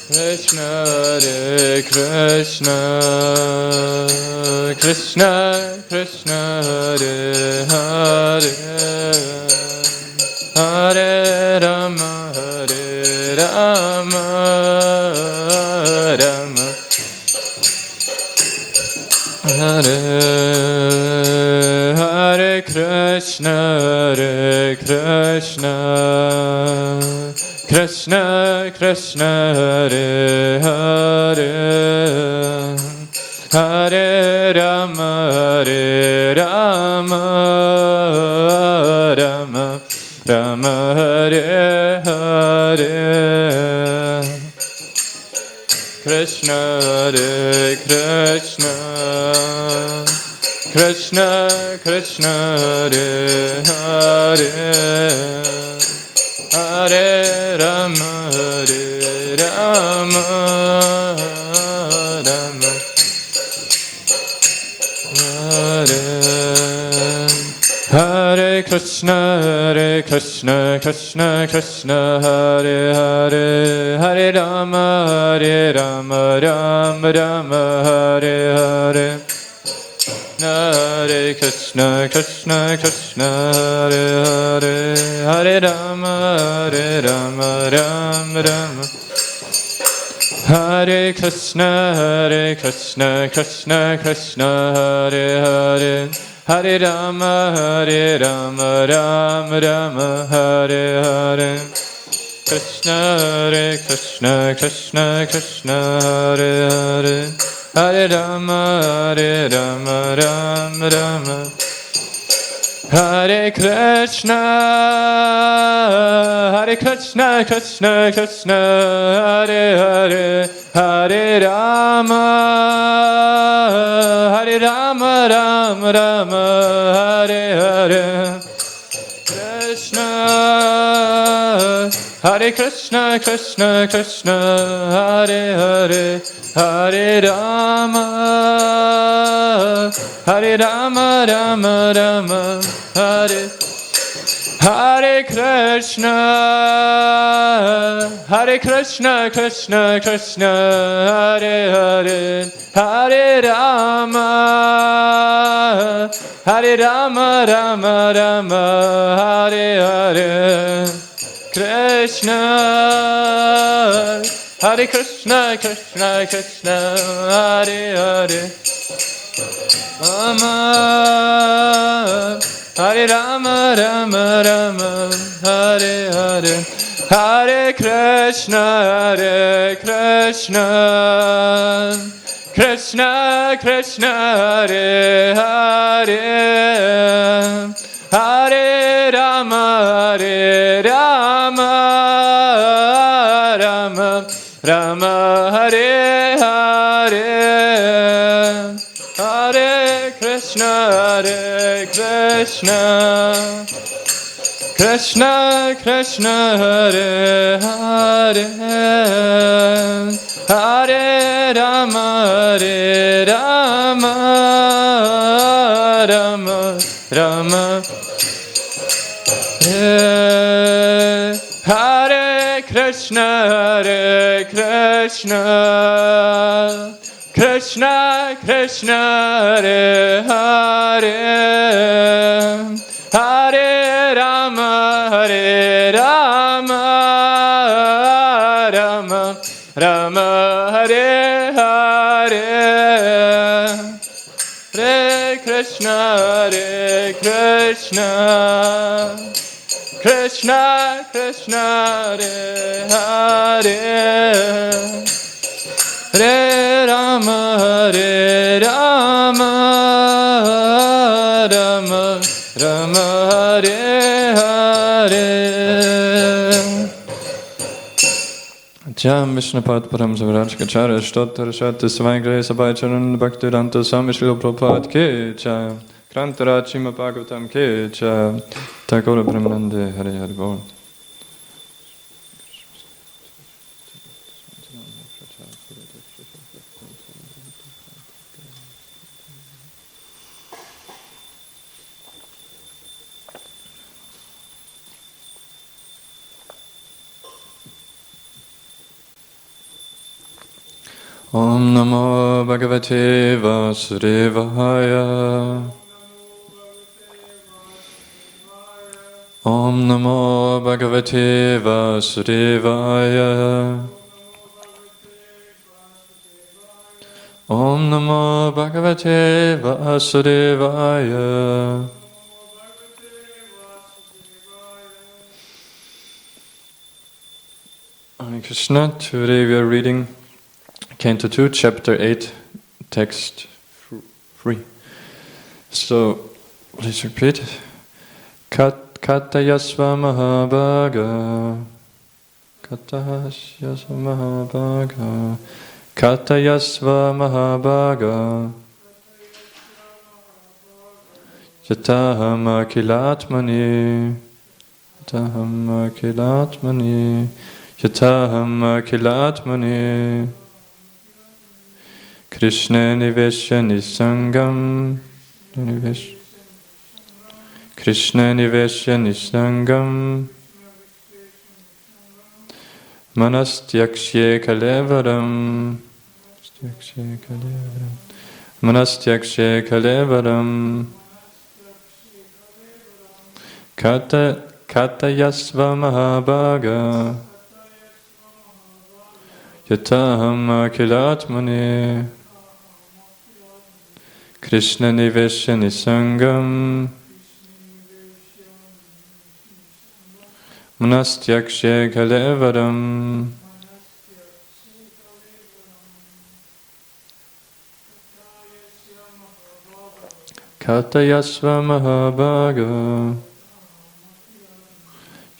Krishna Hare Krishna, Krishna Krishna Hare Hare, Hare Rama Hare Rama, Rama Hare Hare Krishna Hare Krishna, Krishna Krishna Hare Hare, Hare Rama Hare Rama, Rama Rama Hare Hare, Krishna Hare Krishna, Krishna Krishna Hare Hare, Hare Rama Hare Rama, Rama Hare Hare Krishna Krishna Krishna Hare Hare, Hare Rama Rama Rama Hare Hare, Hare Krishna Krishna Hare Hare, Hare Rama Rama Rama Hare Krishna Krishna Hare Hare, Hare Rama Rama Rama Hare Hare, Krishna Krishna Hare Hare, Hare Rama Rama Rama Hare Krishna Krishna Hare Hare, Hare Rama Rama Rama Hare Hare, Krishna Hare Krishna Hare Hare, Hare Rama Rama Rama Hare Hare Krishna Krishna Hare Hare, Hare Rama Rama Rama Hare Hare, Krishna Hare Krishna Hare Hare, Rama Hare Rama Rama Hare Hare, Hare Krishna Krishna Hare Hare, Hare Rama Rama Hare Hare, Hare Krishna Krishna Hare Hare, Hare Rama Rama Rama Hare Krishna Krishna Hare Hare, Hare Rama Rama Rama Hare Hare, Hare Krishna Krishna Hare Hare, Hare Rama Rama Rama Hare Hare. Jam Vishnupad Param Savraj Kacharya Shtottara Shata Svaigre Sabhaicharan Bhaktiranta Swami Srila Prabhupada Ki Jai, Krantarachima Bhagavatam Ki Jai, Thakur Brahmanande Hare Hare Bol. Om Namo Bhagavate Vasudevaya. Om Namo Bhagavate Vasudevaya. Om Namo Bhagavate Vasudevaya. Hare Krishna, today we are reading Canto 2, Chapter 8, Text 3. So, please repeat. Katayasva Mahabhaga. Katayasva Mahabhaga. Katayasva Mahabhaga. Yataham akilatmani. Yataham akilatmani. Yataham akilatmani. Krishna nivesha nisangam. Krishna nivesha nisangam. Manastyakshe kalevaram. Manastyakshe kalevaram. Katayasva mahabhaga. Yataham akilatmani. Krishna nivesha nisangam. Manastyakshe kalevaram. Katayasva mahabhaga.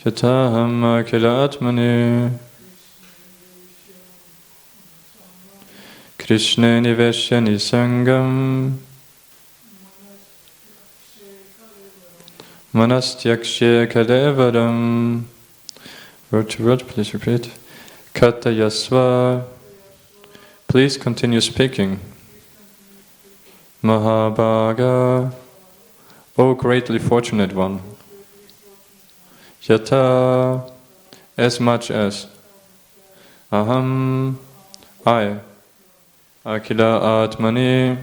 Yataham akilatmani. Krishna nivesha nisangam. Manastyakshe kalevaram. Word to word, please repeat. Katayasva. Please continue speaking. Mahabhaga. O greatly fortunate one. Yata. As much as. Aham. I. Akila Atmani.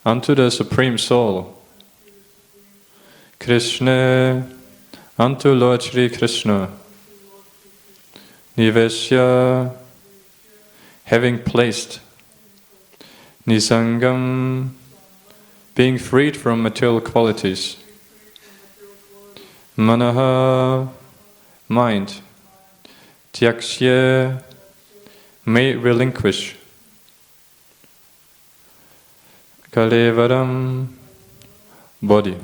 Unto the Supreme Soul. Krishna, unto Lord Shri Krishna. Nivesya, having placed. Nisangam, being freed from material qualities. Manaha, mind. Tyakshya, may relinquish. Kalevaram, body.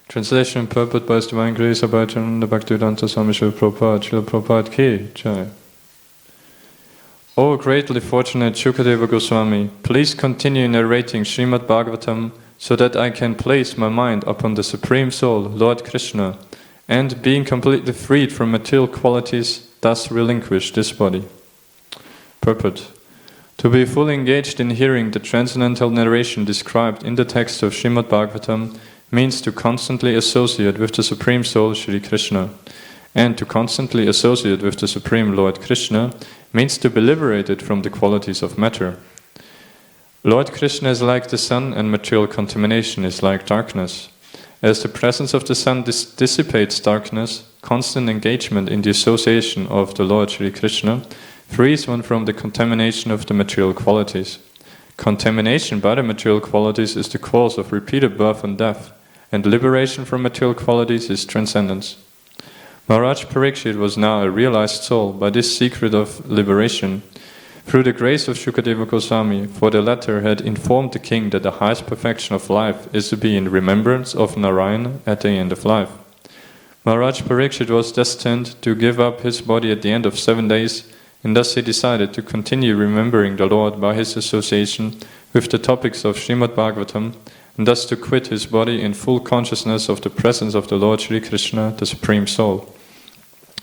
Translation and purport by His Divine Grace Abhachananda Bhaktivedanta Swami Srila Prabhupada Ki Jai. O greatly fortunate Shukadeva Goswami, please continue narrating Srimad Bhagavatam so that I can place my mind upon the Supreme Soul, Lord Krishna, and being completely freed from material qualities, thus relinquish this body. Purport. To be fully engaged in hearing the transcendental narration described in the text of Srimad Bhagavatam means to constantly associate with the Supreme Soul Shri Krishna, and to constantly associate with the Supreme Lord Krishna means to be liberated from the qualities of matter. Lord Krishna is like the sun and material contamination is like darkness. As the presence of the sun dissipates darkness, constant engagement in the association of the Lord Shri Krishna frees one from the contamination of the material qualities. Contamination by the material qualities is the cause of repeated birth and death, and liberation from material qualities is transcendence. Maharaj Parikshit was now a realized soul by this secret of liberation. Through the grace of Shukadeva Goswami, for the latter had informed the king that the highest perfection of life is to be in remembrance of Narayana at the end of life. Maharaj Parikshit was destined to give up his body at the end of 7 days, and thus he decided to continue remembering the Lord by his association with the topics of Srimad Bhagavatam, and thus to quit his body in full consciousness of the presence of the Lord Shri Krishna, the Supreme Soul.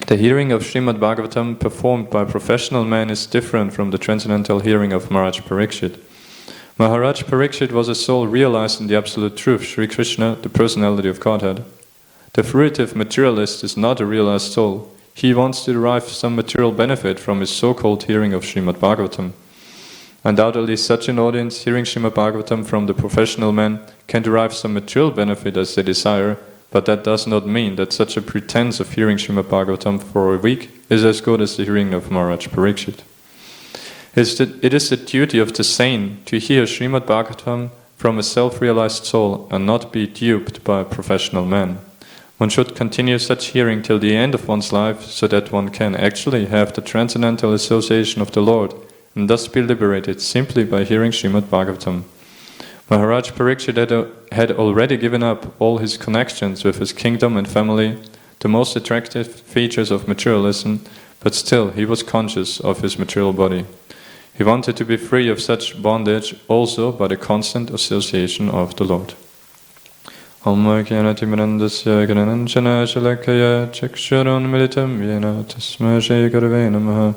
The hearing of Srimad Bhagavatam performed by professional men is different from the transcendental hearing of Maharaj Parikshit. Maharaj Parikshit was a soul realized in the absolute truth, Shri Krishna, the personality of Godhead. The fruitive materialist is not a realized soul. he wants to derive some material benefit from his so-called hearing of Srimad Bhagavatam. Undoubtedly, such an audience hearing Srimad Bhagavatam from the professional man can derive some material benefit as they desire, but that does not mean that such a pretense of hearing Srimad Bhagavatam for a week is as good as the hearing of Maharaj Parikshit. It is the duty of the sane to hear Srimad Bhagavatam from a self-realized soul and not be duped by a professional man. One should continue such hearing till the end of one's life so that one can actually have the transcendental association of the Lord and thus be liberated simply by hearing Srimad Bhagavatam. Maharaj Parikshit had already given up all his connections with his kingdom and family, the most attractive features of materialism, but still he was conscious of his material body. He wanted to be free of such bondage also by the constant association of the Lord. Om-Kyanatimirandasya Ganananchana Shalakaya Chaksharon Militam Yena Tasma Shri Gurave Namaha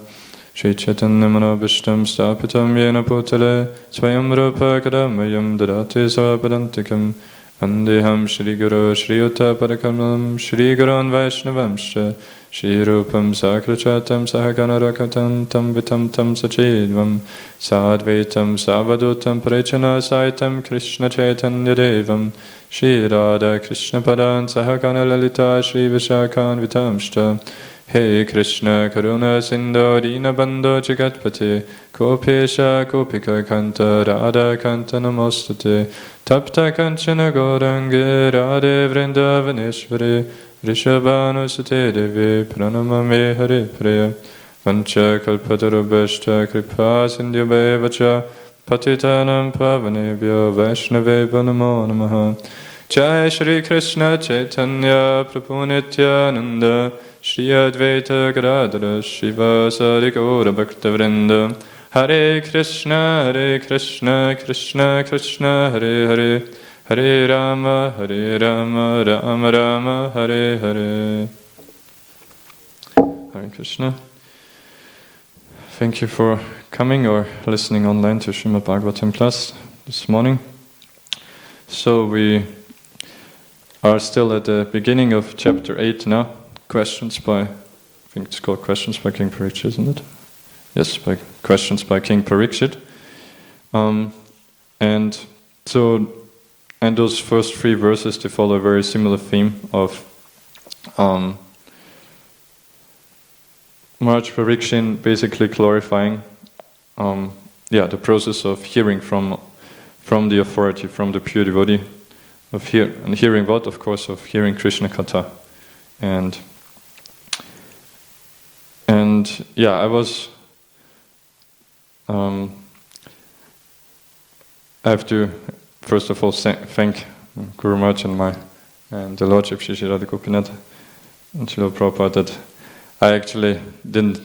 Shri Chaitanya Manobhishtam Stapitam Yena Putale Swayam Rupa Kadamayam Dadati Savapadantikam Vandeham Shri Guru Shri Uta Padakamalam Shri Gurun Vaishnavamscha Shri Rupam Sakrachatam Sahagana Rakatan Tam Vitam Tam Sachidvam Sadvaitam Savadutam Prechana Saitam Krishna Chaitanya Devam Shri Radha Krishna Padan Sahagana Lalita Shri Vishakhan Vitamshta He Krishna Karuna Sindhu Dina Bandho Jagatpate Kopesha Kopika Kanta Radha Kanta Namostate Tapta Kanchana Gorange Radhe Vrindavaneshwari Rishabhanusate Devi Pranamame Hare Priya Vancha Kalpatarubhashta Kripa Sindhyabhevacha Patitanam Pavanebhyo Vaishnavebhyo Namo Namaha Jai Shri Krishna Chaitanya Prabhu Nityananda Shri Advaita Gadadhara Shiva Sadi Gaura Bhakta Vrinda Hare Krishna Krishna Krishna Hare Hare Hare Rama Rama Rama Hare Hare. Hare Krishna. Thank you for coming or listening online to Srimad Bhagavatam class this morning. So we are still at the beginning of chapter 8 now. Questions by, I think it's called Questions by King Parikshit, isn't it? Yes, by Questions by King Parikshit. And those first 3 verses, they follow a very similar theme of Maharaj Parikshit basically glorifying the process of hearing from the authority, from the pure devotee, and hearing what? Of course, of hearing Krishna Katha. And I was I have to first of all thank Guru Maharaj and the Lordship Shri Radha Gopinath and Srila Prabhupada that I actually didn't,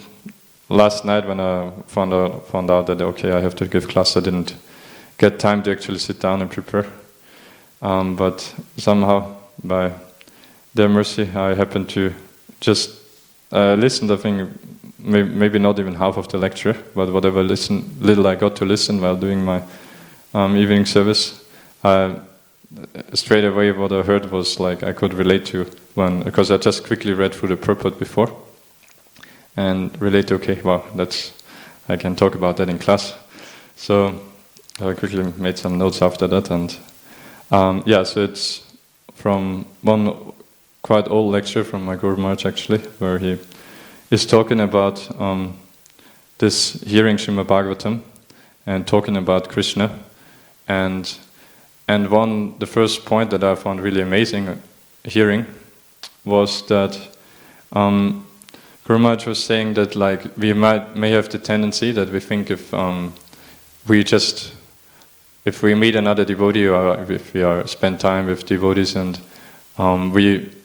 last night when I found out that okay, I have to give class, I didn't get time to actually sit down and prepare. But somehow, by their mercy, I happened to just listen. I think maybe not even half of the lecture, but whatever little I got to listen while doing my evening service, straight away what I heard was like I could relate to because I just quickly read through the purport before and relate to, okay, wow, I can talk about that in class. So I quickly made some notes after that, and so it's from one quite old lecture from my Guru Maharaj actually, where he is talking about this hearing Srimad Bhagavatam and talking about Krishna, and the first point that I found really amazing hearing was that Guru Maharaj was saying that like we may have the tendency that we think if we meet another devotee or if we spend time with devotees and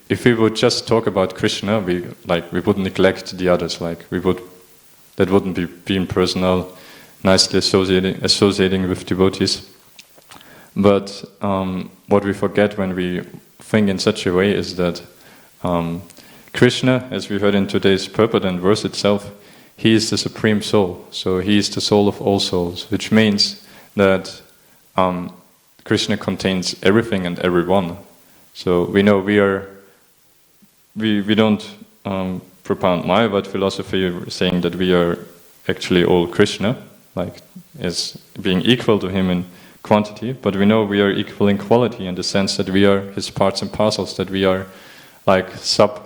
if we would just talk about Krishna, we would neglect the others. That wouldn't be being personal, nicely associating with devotees. But what we forget when we think in such a way is that Krishna, as we heard in today's purport and verse itself, he is the supreme soul. So he is the soul of all souls, which means that Krishna contains everything and everyone. So we know we don't propound Mayavad philosophy, saying that we are actually all Krishna, like as being equal to him in quantity, but we know we are equal in quality in the sense that we are his parts and parcels, that we are like sub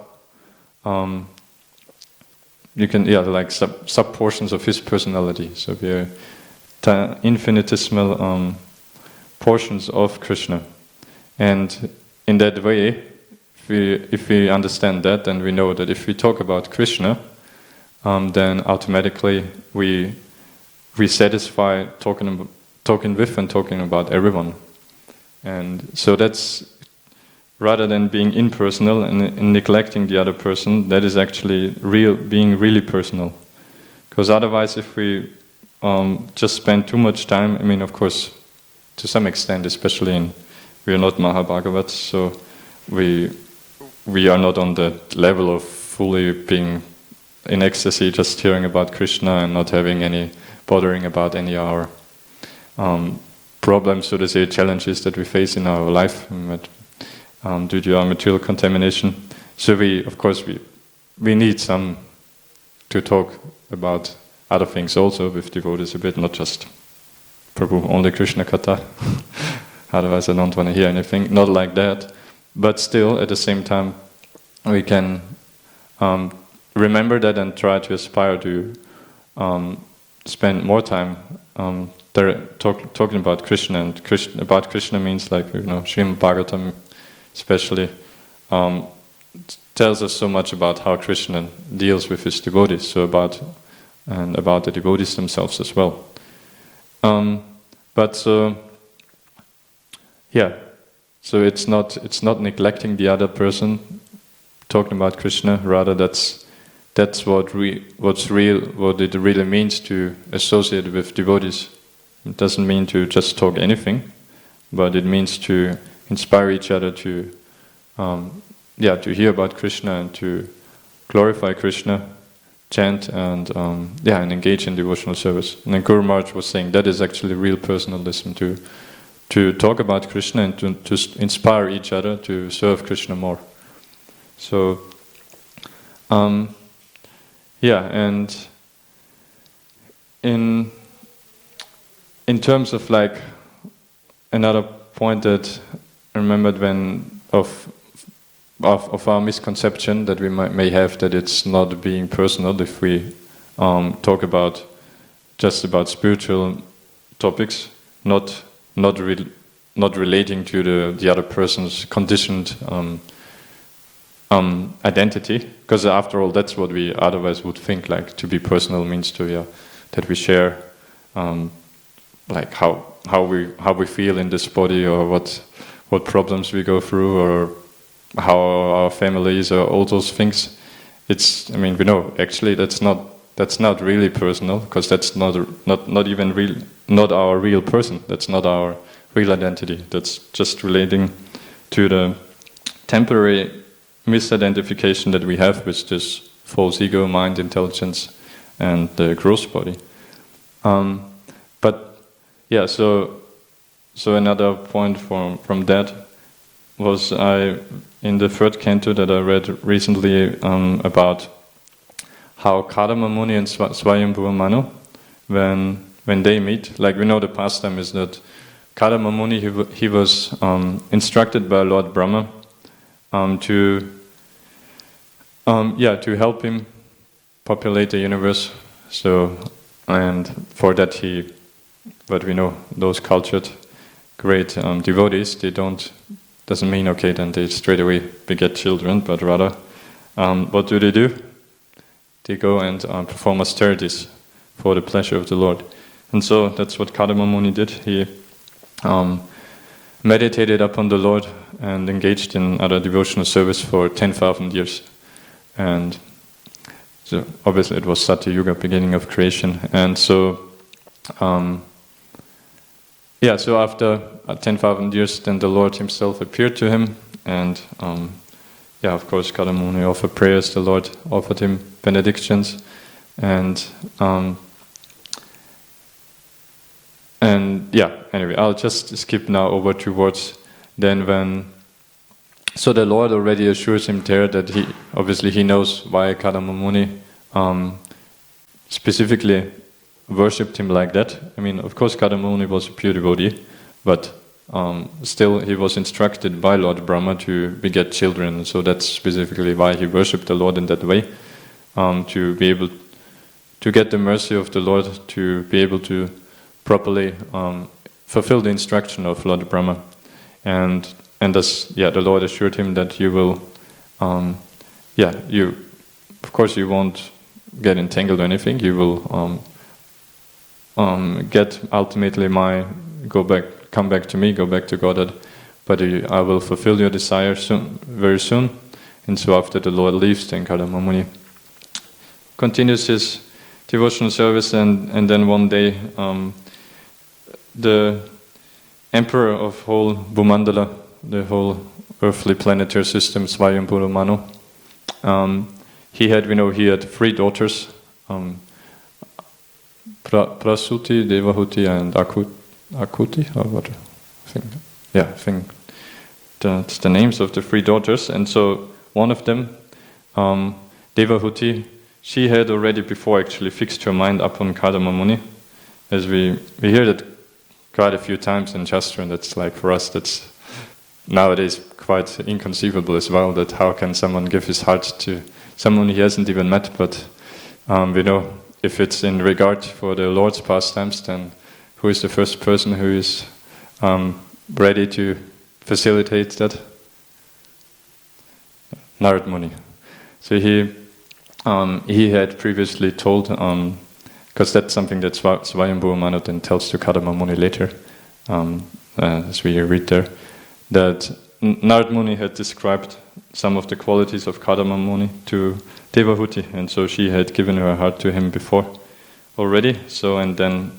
portions of his personality. So we are infinitesimal portions of Krishna. And in that way, if we understand that, then we know that if we talk about Krishna, then automatically we satisfy talking with and talking about everyone. And so that's, rather than being impersonal and neglecting the other person, that is actually being really personal. Because otherwise, if we just spend too much time, I mean, of course, to some extent, especially we are not Mahabhagavats, so we are not on that level of fully being in ecstasy, just hearing about Krishna and not having any bothering about any of our problems, so to say, challenges that we face in our life due to our material contamination. So we need some to talk about other things also with devotees a bit, not just Prabhu, only Krishna Katha. Otherwise I don't want to hear anything, not like that. But still, at the same time, we can remember that and try to aspire to spend more time talking about Krishna. And about Krishna means, like, Srimad Bhagavatam especially tells us so much about how Krishna deals with his devotees, so about the devotees themselves as well. So it's not neglecting the other person, talking about Krishna. Rather, that's what it really means to associate with devotees. It doesn't mean to just talk anything, but it means to inspire each other to hear about Krishna and to glorify Krishna, chant and engage in devotional service. And then Guru Maharaj was saying that is actually real personalism, to talk about Krishna and to inspire each other to serve Krishna more. So, and in terms of like another point that I remembered of our misconception that we may have, that it's not being personal if we talk about spiritual topics, not relating to the other person's conditioned identity, because after all, that's what we otherwise would think. Like, to be personal means that we share like how we feel in this body, or what problems we go through, or how our families, or all those things. We know actually that's not really personal, because that's not even real, not our real person. That's not our real identity. That's just relating to the temporary misidentification that we have with this false ego, mind, intelligence, and the gross body. So another point from that was in the third canto that I read recently about how Kadama Muni and Swayambhuva Manu, when they meet, like, we know the pastime is that Kadama Muni, he was instructed by Lord Brahma to help him populate the universe. So, and for that but we know those cultured great devotees, doesn't mean then they straight away beget children, but rather, what do? They go and perform austerities for the pleasure of the Lord. And so that's what Kadama Muni did. He meditated upon the Lord and engaged in other devotional service for 10,000 years. And so obviously it was Satya Yuga, beginning of creation. And so, so after 10,000 years, then the Lord himself appeared to him, and of course, Kadama Muni offered prayers. The Lord offered him benedictions, and anyway, I'll just skip now over towards then when so the Lord already assures him there that he knows why Kadama Muni specifically worshipped him like that. I mean, of course, Kadama Muni was a pure devotee, but still he was instructed by Lord Brahma to beget children, so that's specifically why he worshipped the Lord in that way, to be able to get the mercy of the Lord, to be able to properly fulfill the instruction of Lord Brahma. And thus, the Lord assured him that you will, you, of course, you won't get entangled or anything. You will get ultimately come back to me, go back to Godhead. But I will fulfill your desire soon, very soon. And so after the Lord leaves, then Kadama Muni continues his devotional service, and then one day the emperor of whole Bhumandala, the whole earthly planetary system, Swayambhura Manu, he had 3 daughters, Prasuti, Devahuti, and Akuti, or what? I think that's the names of the 3 daughters. And so one of them, Devahuti, she had already before actually fixed her mind upon Kadama Muni, as we hear that quite a few times in Shastra, and that's like for us, that's nowadays quite inconceivable as well, that how can someone give his heart to someone he hasn't even met. But we know if it's in regard for the Lord's pastimes, then who is the first person who is ready to facilitate that? Narad Muni. So he had previously told, because that's something that Swayambhura Manu then tells to Kadama Muni later, as we read there, that Narad Muni had described some of the qualities of Kadama Muni to Devahuti, and so she had given her heart to him before already. So, and then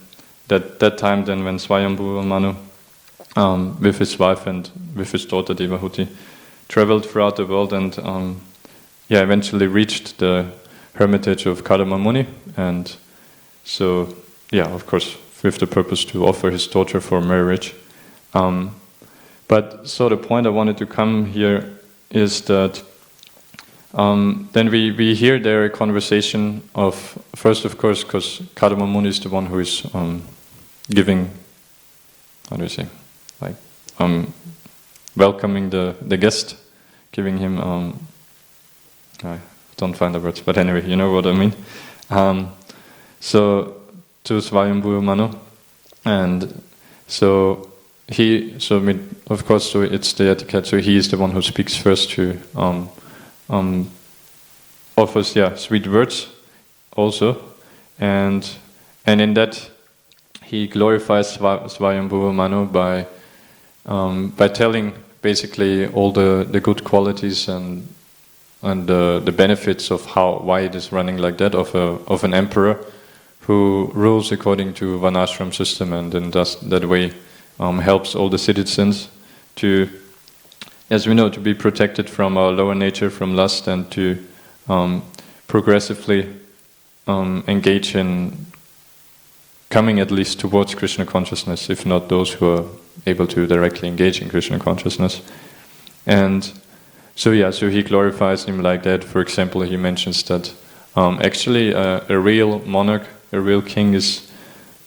that time then when Swayambhura Manu, with his wife and with his daughter Devahuti, traveled throughout the world and eventually reached the hermitage of Kadama Muni, and so of course with the purpose to offer his daughter for marriage. But so the point I wanted to come here is that then we hear there a conversation of, first of course, because Kadama Muni is the one who is giving, how do you say, like welcoming the guest, giving him, I don't find the words, but anyway, you know what I mean. So to Swayambhura Manu, and so of course, so it's the etiquette. So he is the one who speaks first, to offers sweet words also, and in that he glorifies Swayambhura Manu by telling basically all the good qualities and the benefits of why it is running like that, of an emperor who rules according to Varnashram system, and then does that way helps all the citizens to, as we know, to be protected from our lower nature, from lust, and to progressively engage in coming at least towards Krishna consciousness, if not those who are able to directly engage in Krishna consciousness. And so he glorifies him like that. For example, he mentions that actually a real monarch, a real king is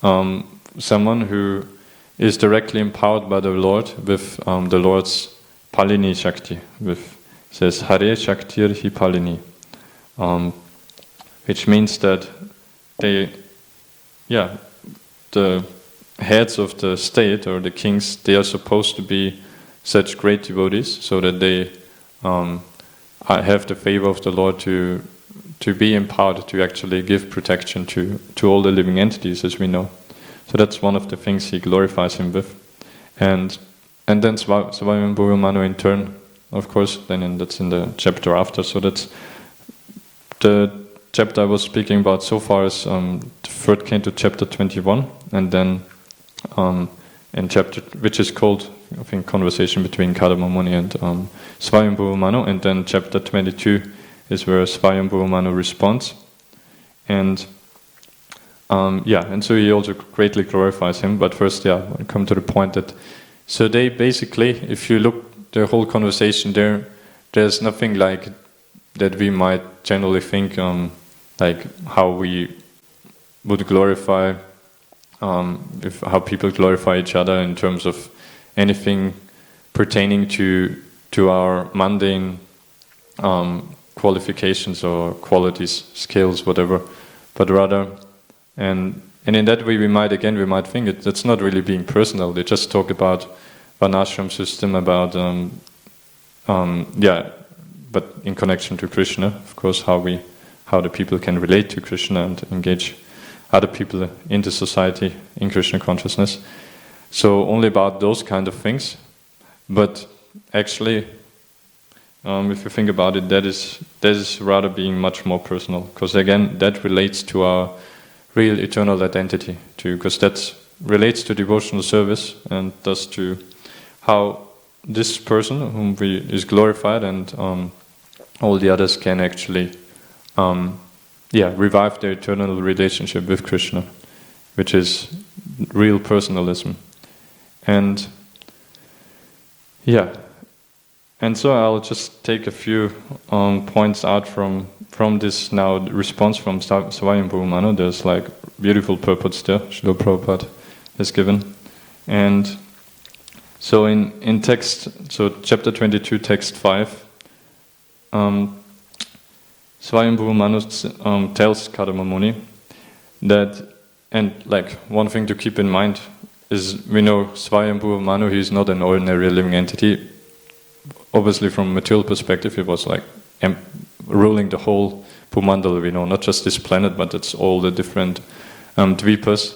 someone who is directly empowered by the Lord with the Lord's Palini Shakti. It says Hare Shaktir Hi Palini, which means that the heads of the state or the kings, they are supposed to be such great devotees, so that they have the favor of the Lord to be empowered to actually give protection to all the living entities, as we know. So that's one of the things he glorifies him with. And then Swayambhura Manu in turn, of course, that's in the chapter after. So that's the chapter I was speaking about so far is the third canto, chapter 21, and then in chapter which is called, I think, Conversation between Kadama Muni and Swayambhura Manu, and then chapter 22 is where Swayambhura Manu responds, and so he also greatly glorifies him. But first, I come to the point that so they basically, if you look the whole conversation there's nothing like that we might generally think like how we would glorify, how people glorify each other in terms of anything pertaining to our mundane qualifications or qualities, skills, whatever, but rather, and in that way we might think it's not really being personal. They just talk about Varnashram system, about but in connection to Krishna, of course, how the people can relate to Krishna and engage other people in the society in Krishna consciousness. So only about those kind of things, but actually, if you think about it, that is rather being much more personal, because again, that relates to our real eternal identity too, because that relates to devotional service and thus to how this person whom is glorified and all the others can actually revive their eternal relationship with Krishna, which is real personalism. And so I'll just take a few points out from this now response from Swayambhuva Manu. There's like beautiful purports there, Srila Prabhupada has given. And so in text, so chapter 22, text 5, Swayambhuva Manu tells Kadama Muni that, and like one thing to keep in mind is, we know Swayambhuva Manu, he's not an ordinary living entity. Obviously from a material perspective he was like ruling the whole Bhumandala, we know, not just this planet, but it's all the different dvipas.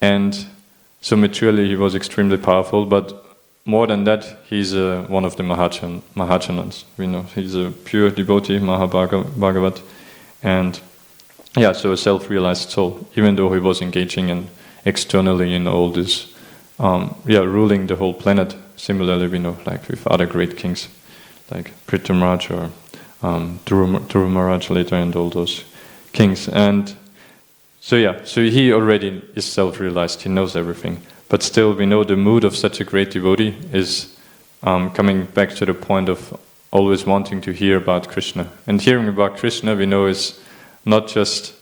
And so materially he was extremely powerful, but more than that, he's one of the Mahachanans. We know he's a pure devotee, Mahabhagavat, and so a self-realized soul, even though he was engaging externally in all this, ruling the whole planet. Similarly, we know, like with other great kings, like Prithviraj or Dhruva Maharaj later, and all those kings. And so he already is self-realized, he knows everything. But still, we know the mood of such a great devotee is coming back to the point of always wanting to hear about Krishna. And hearing about Krishna, we know, is not just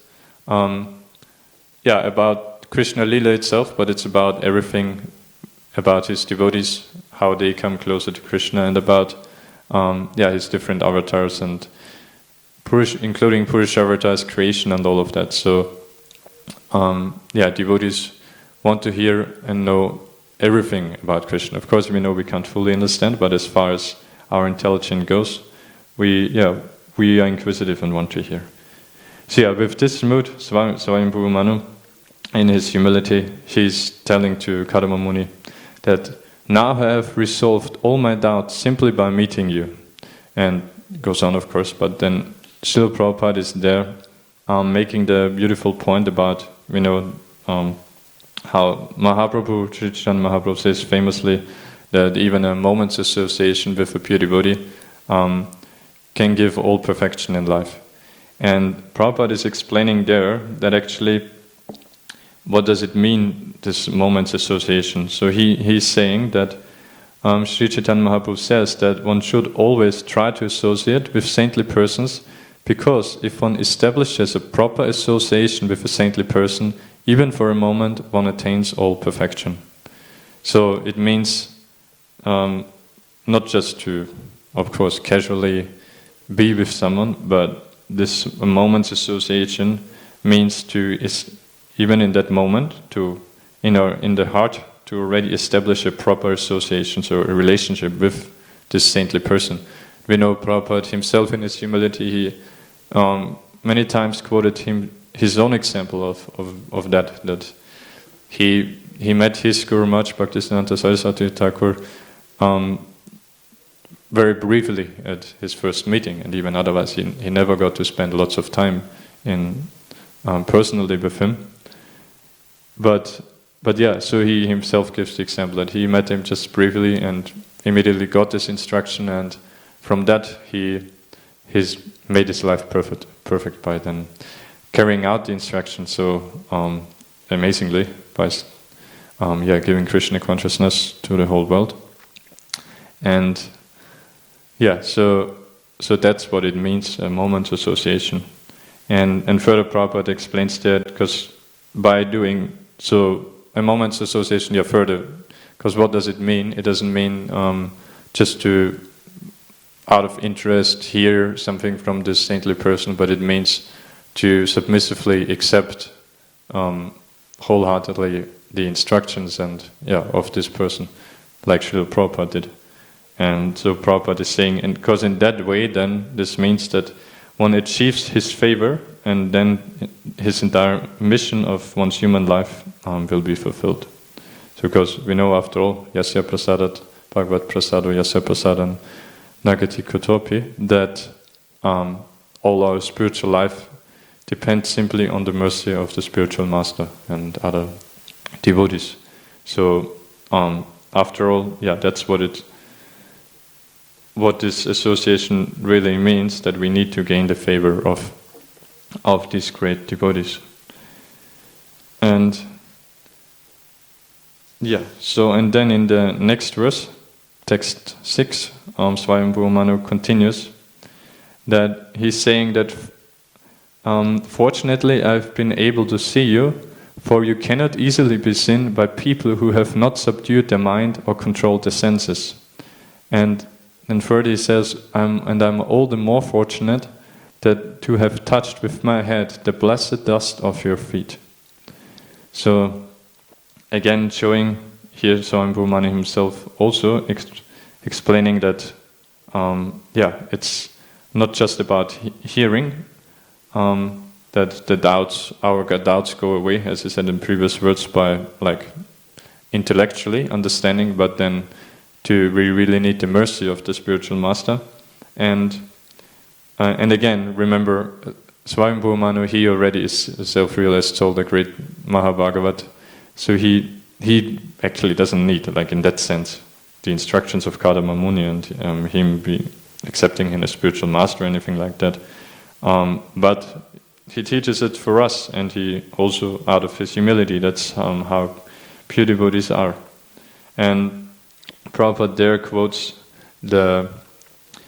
about Krishna Lila itself, but it's about everything about his devotees, how they come closer to Krishna, and about his different avatars, and including Purusharavatar's creation and all of that. So devotees want to hear and know everything about Krishna. Of course, we know we can't fully understand, but as far as our intelligence goes, we are inquisitive and want to hear. So with this mood, Swayambhuva Manu, in his humility, he's telling to Kadama Muni that, now I have resolved all my doubts simply by meeting you. And goes on, of course, but then Srila Prabhupada is there making the beautiful point about, how Mahaprabhu, Sri Chaitanya Mahaprabhu says famously that even a moment's association with a pure devotee can give all perfection in life. And Prabhupada is explaining there that actually, what does it mean, this moment's association? So he's saying that Sri Chaitanya Mahaprabhu says that one should always try to associate with saintly persons, because if one establishes a proper association with a saintly person, even for a moment, one attains all perfection. So it means not just to, of course, casually be with someone, but this moment's association means to, even in that moment, to in the heart, to already establish a proper association, so a relationship with this saintly person. We know Prabhupada himself, in his humility, he many times quoted his own example of that he met his Guru Maharaj Bhaktisiddhanta Saraswati Thakur very briefly at his first meeting, and even otherwise he never got to spend lots of time in personally with him. But so he himself gives the example that he met him just briefly and immediately got this instruction, and from that he's made his life perfect by then carrying out the instruction so amazingly by giving Krishna consciousness to the whole world. And yeah, so that's what it means, a moment association. And further Prabhupada explains that, because by doing so, a moment's association, yeah, further, because what does it mean? It doesn't mean just to, out of interest, hear something from this saintly person, but it means to submissively accept wholeheartedly the instructions of this person, like Srila Prabhupada did. And so Prabhupada is saying, and because in that way, then this means that one achieves his favor, and then his entire mission of one's human life will be fulfilled. So because we know, after all, Yasya Prasadat, Bhagavad Prasado, Yasya Prasadan, Nagati Kotopi, that all our spiritual life depends simply on the mercy of the spiritual master and other devotees. So after all, yeah, that's what this association really means, that we need to gain the favor of these great devotees. And yeah, so and then in the next verse, text 6, Swayambhu Manu continues that he's saying that fortunately I've been able to see you, for you cannot easily be seen by people who have not subdued their mind or controlled their senses. And then further he says, I'm all the more fortunate that to have touched with my head the blessed dust of your feet. So again, showing here Swayambhu Manu himself also explaining that it's not just about hearing, that our doubts go away, as he said in previous words, by like intellectually understanding, but then we really need the mercy of the spiritual master. And again, remember, Swayambhu Manu, he already is self-realized soul, the great Mahabhagavat. So he actually doesn't need, like in that sense, the instructions of Kadama Muni and him be accepting him as spiritual master or anything like that. But he teaches it for us, and he also, out of his humility, that's how pure devotees are. And Prabhupada there quotes the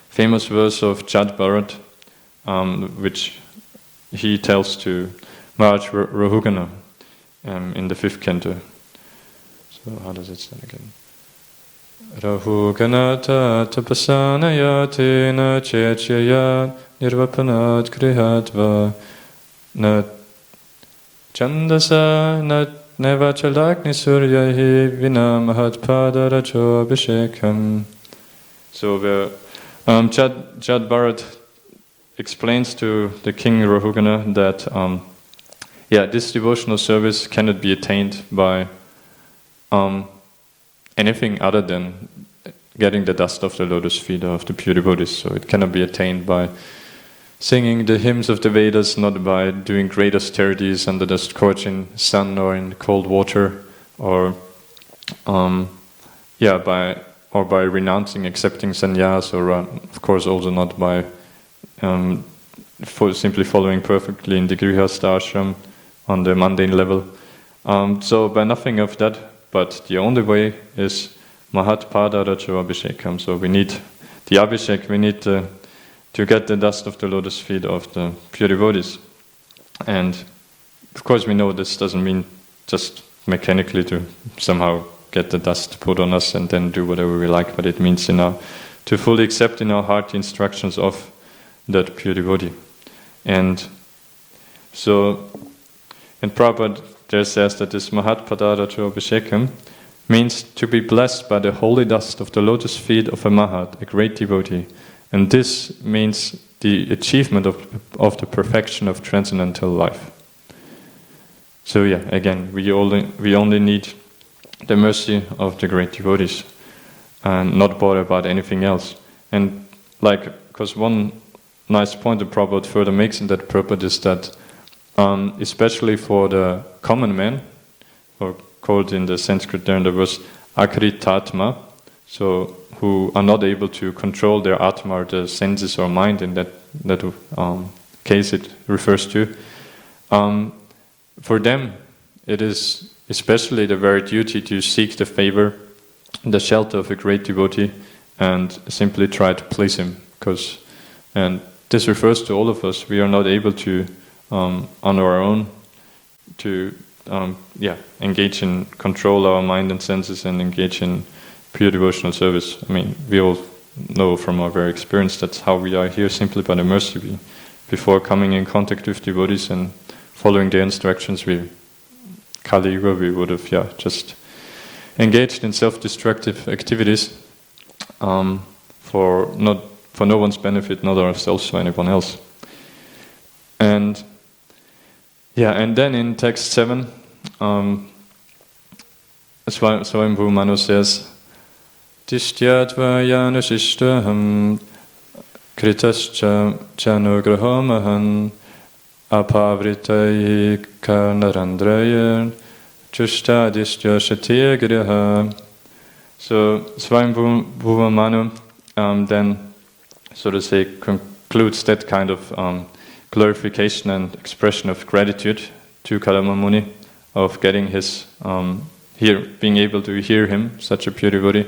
famous verse of Jad Bharat, which he tells to Maharaj Rahugana in the 5th canto. So how does it stand again? Rahuganata tapasanaya tena chechaya nirvapanat krihatva na chandasa na nevachalagni suryahi vina mahatpada rajo abhishekam. So Jad Bharat explains to the king Rahugana that this devotional service cannot be attained by anything other than getting the dust of the lotus feet of the pure devotees. So it cannot be attained by singing the hymns of the Vedas, not by doing great austerities under the scorching sun or in cold water, or by renouncing, accepting sannyas, or of course also not by simply following perfectly in the grihastha ashram on the mundane level. So by nothing of that, but the only way is Mahatpada Rajo Abhishekam. So we need the Abhishek, we need to get the dust of the lotus feet of the pure devotees. And of course we know this doesn't mean just mechanically to somehow get the dust put on us and then do whatever we like, but it means to fully accept in our heart the instructions of that pure devotee. And so, in Prabhupada there says that this Mahatpada Rajo Abhishekam means to be blessed by the holy dust of the lotus feet of a Mahat, a great devotee. And this means the achievement of the perfection of transcendental life. So again, we only need the mercy of the great devotees and not bother about anything else. And because one nice point that Prabhupada further makes in that purport is that especially for the common man, or called in the Sanskrit there in the verse akritatma, so who are not able to control their atma or the senses or mind, in that case it refers to, for them it is especially the very duty to seek the favor, the shelter of a great devotee, and simply try to please him. And this refers to all of us. We are not able to, on our own, to engage in control our mind and senses and engage in pure devotional service. I mean, we all know from our very experience that's how we are here, simply by the mercy. Before coming in contact with devotees and following their instructions, Kali Yuga, we would have just engaged in self-destructive activities for no one's benefit, not ourselves or anyone else. And then in text 7, Swayambhu Manu says, Tishtyatva yanushishtaham kritascha chanugrahomahan apavritai karnarandraya chuštadishya shatyagriha. So Swayambhu Manu then, so to say, concludes that kind of glorification and expression of gratitude to Kadama Muni, of getting his being able to hear him, such a pure devotee,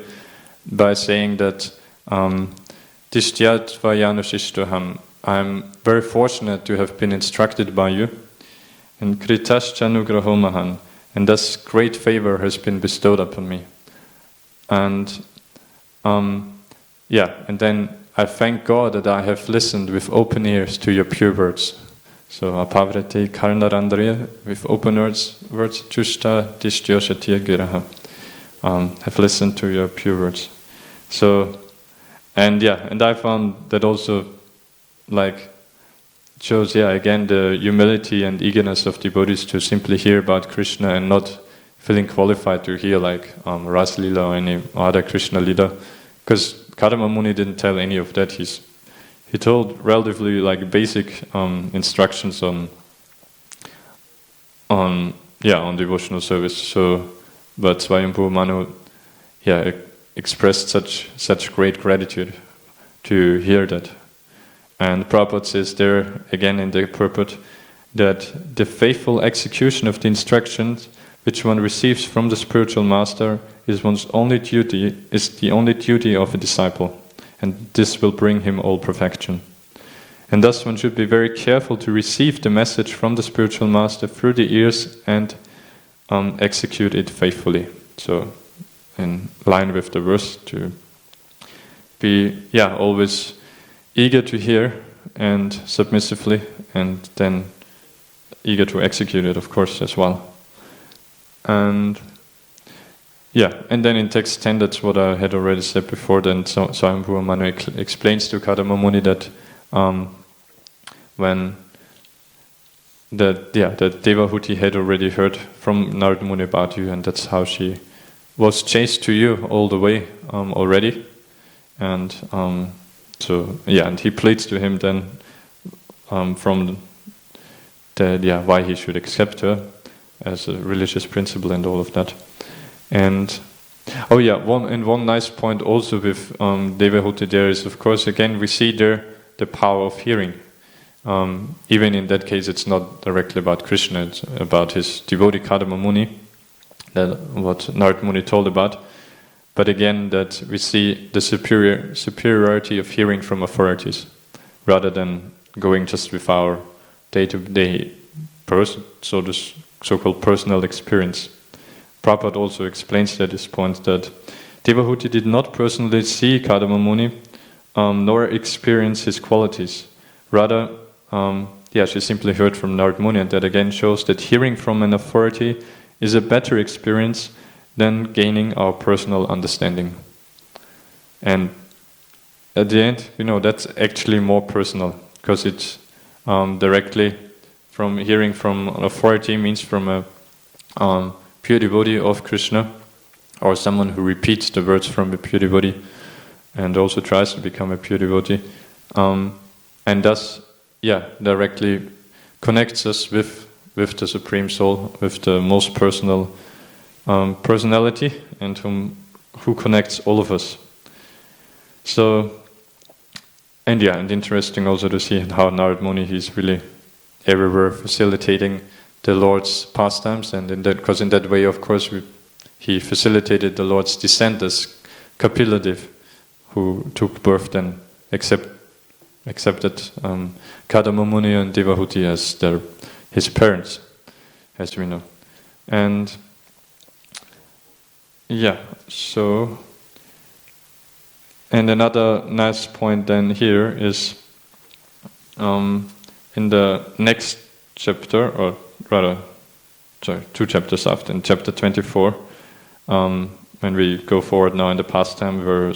by saying that Tishtyat Vayanusishtoham, I'm very fortunate to have been instructed by you, and Kritashchanugrahomahan, and thus great favor has been bestowed upon me. And and then I thank God that I have listened with open ears to your pure words. So apavrati karnarandriya, with open words, chushta dishtyoshatiya giraha. Have listened to your pure words. So, and I found that also, shows, again, the humility and eagerness of devotees to simply hear about Krishna and not feeling qualified to hear Ras Lila or any other Krishna Lila. Because Kadama Muni didn't tell any of that. He told relatively basic instructions on devotional service. So, but Swayambhu Manu, expressed such great gratitude to hear that. And Prabhupada says there again in the purport that the faithful execution of the instructions which one receives from the spiritual master is the only duty of a disciple, and this will bring him all perfection. And thus one should be very careful to receive the message from the spiritual master through the ears and execute it faithfully. So, in line with the verse, to be always eager to hear and submissively, and then eager to execute it, of course, as well. And then in text 10, that's what I had already said before. Then Swayambhu Manu explains to Kadama Muni that when that Devahuti had already heard from Narada Muni about you, and that's how she was chased to you all the way already. And and he pleads to him then from why he should accept her as a religious principle and all of that. And one nice point also with Devahuti there is, of course, again we see there the power of hearing. Even in that case, it's not directly about Krishna; it's about his devotee Kadama Muni, that what Narada Muni told about. But again, that we see the superiority of hearing from authorities, rather than going just with our day-to-day so-called personal experience. Prabhupada also explains at this point that Devahuti did not personally see Kadama Muni, nor experience his qualities. Rather, she simply heard from Narada Muni, and that again shows that hearing from an authority is a better experience than gaining our personal understanding. And at the end, that's actually more personal, because it's directly from hearing from an authority means from a pure devotee of Krishna, or someone who repeats the words from a pure devotee and also tries to become a pure devotee, and thus directly connects us with the Supreme Soul, with the most personal personality, and who connects all of us. So, and interesting also to see how Narada Muni, he's really everywhere facilitating the Lord's pastimes, and because in that way, of course, he facilitated the Lord's descent as Kapila Dev, who took birth then accepted Kadama Muni and Devahuti as his parents, as we know. And yeah, so, and another nice point then here is in the next chapter, or rather, sorry, 2 chapters after, in chapter 24, when we go forward now in the pastime where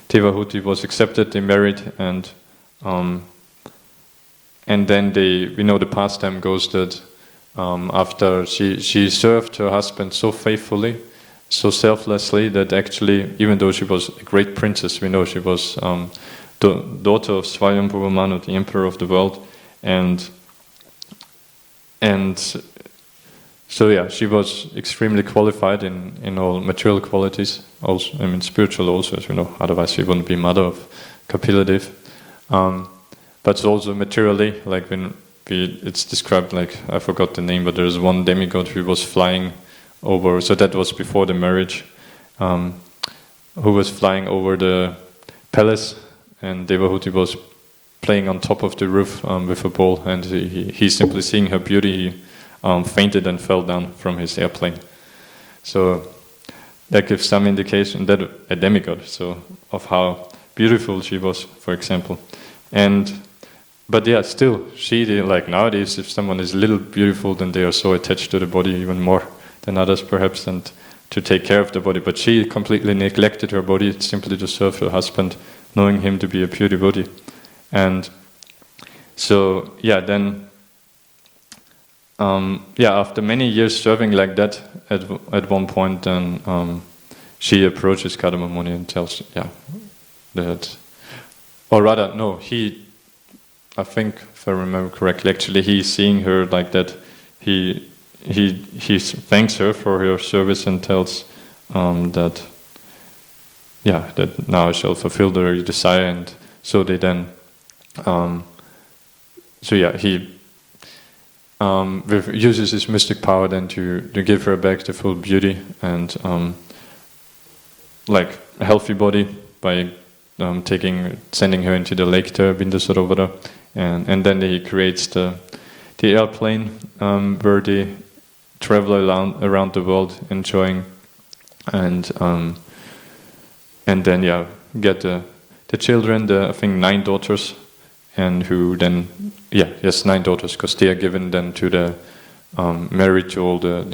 Devahuti was accepted, they married, and then we know the pastime goes that after she served her husband so faithfully, so selflessly, that actually, even though she was a great princess, we know she was the daughter of Swayambhuva Manu, the emperor of the world, and so yeah, she was extremely qualified in all material qualities, also, I mean spiritual also, as we know, otherwise she wouldn't be mother of Kapila. But also materially, like it's described, like, I forgot the name, but there's one demigod who was flying over, so that was before the marriage, who was flying over the palace, and Devahuti was playing on top of the roof with a ball, and he simply seeing her beauty, he fainted and fell down from his airplane. So that gives some indication that a demigod, so of how beautiful she was, for example. But yeah, still, like nowadays, if someone is a little beautiful, then they are so attached to the body even more than others, perhaps, and to take care of the body. But she completely neglected her body simply to serve her husband, knowing him to be a pure devotee. And so, yeah, then, after many years serving like that, at one point, then she approaches Kadama Muni and tells, that, or rather, no, I think, if I remember correctly, actually, he's seeing her like that. He thanks her for her service and tells that now I shall fulfill their desire, and so they then, he uses his mystic power then to give her back the full beauty and like a healthy body by sending her into the lake there, Bindasarovara, and then he creates the airplane where they travel around the world enjoying, and then get the children, I think 9 daughters, and who then 9 daughters, because they are given then to the married to all the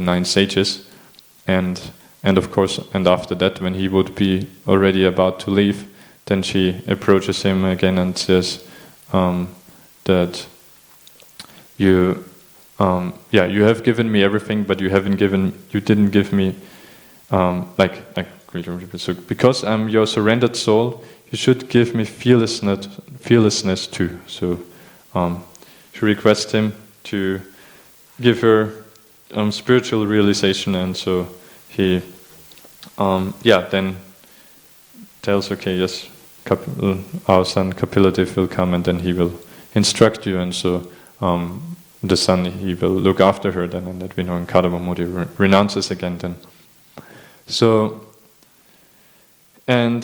9 sages, and of course, and after that, when he would be already about to leave, then she approaches him again and says that you have given me everything, but you didn't give me so because I'm your surrendered soul, you should give me fearlessness too. So she requests him to give her spiritual realization, and so he then tells, okay, yes, our son Kapiladev will come, and then he will instruct you, and so the son, he will look after her then, and that we know in Kadama Muni renounces again then. So then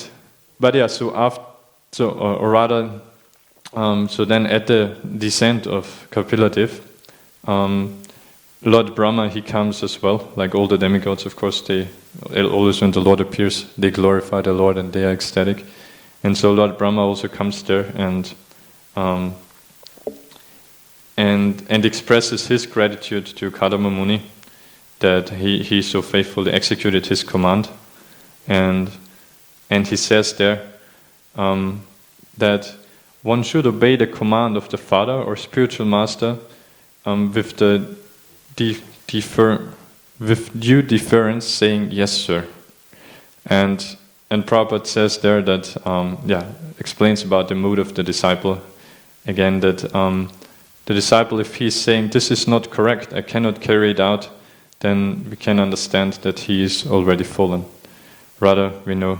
at the descent of Kapiladev, Lord Brahma, he comes as well, like all the demigods, of course, they always, when the Lord appears, they glorify the Lord and they are ecstatic. And so Lord Brahma also comes there and expresses his gratitude to Kadama Muni that he so faithfully executed his command. And he says there that one should obey the command of the father or spiritual master with due deference, saying yes, sir. And Prabhupada says there that explains about the mood of the disciple again, that the disciple, if he's saying this is not correct, I cannot carry it out, then we can understand that he is already fallen. Rather, we know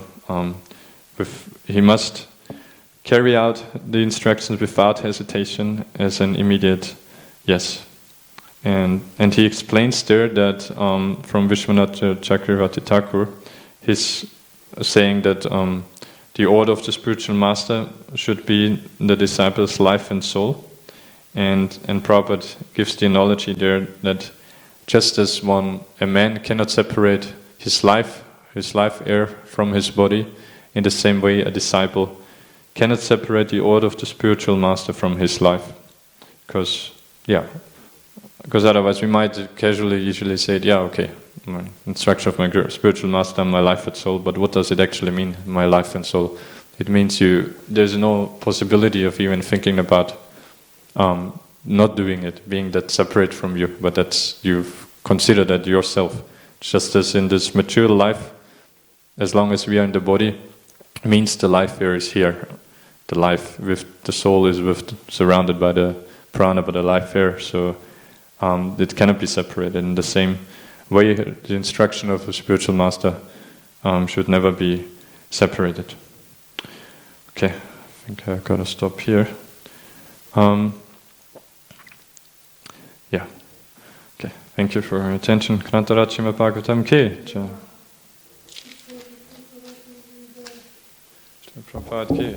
he must carry out the instructions without hesitation as an immediate yes. And he explains there that from Vishwanath Chakravarti Thakur, his saying that the order of the spiritual master should be the disciple's life and soul. And Prabhupada gives the analogy there that just as a man cannot separate his life air from his body, in the same way a disciple cannot separate the order of the spiritual master from his life. Because otherwise we might casually usually say, okay, instruction of my spiritual master, my life and soul, but what does it actually mean, my life and soul? It means there's no possibility of even thinking about not doing it, being that separate from you, but that's, you've considered that yourself. Just as in this material life, as long as we are in the body, means the life here is here. The life with the soul is surrounded by the prana, by the life air, so it cannot be separated. In the same way, the instruction of a spiritual master should never be separated. Okay, I think I've got to stop here. Okay, thank you for your attention. Krantarachima Bhagavatam Ki. Prabhupada Ki.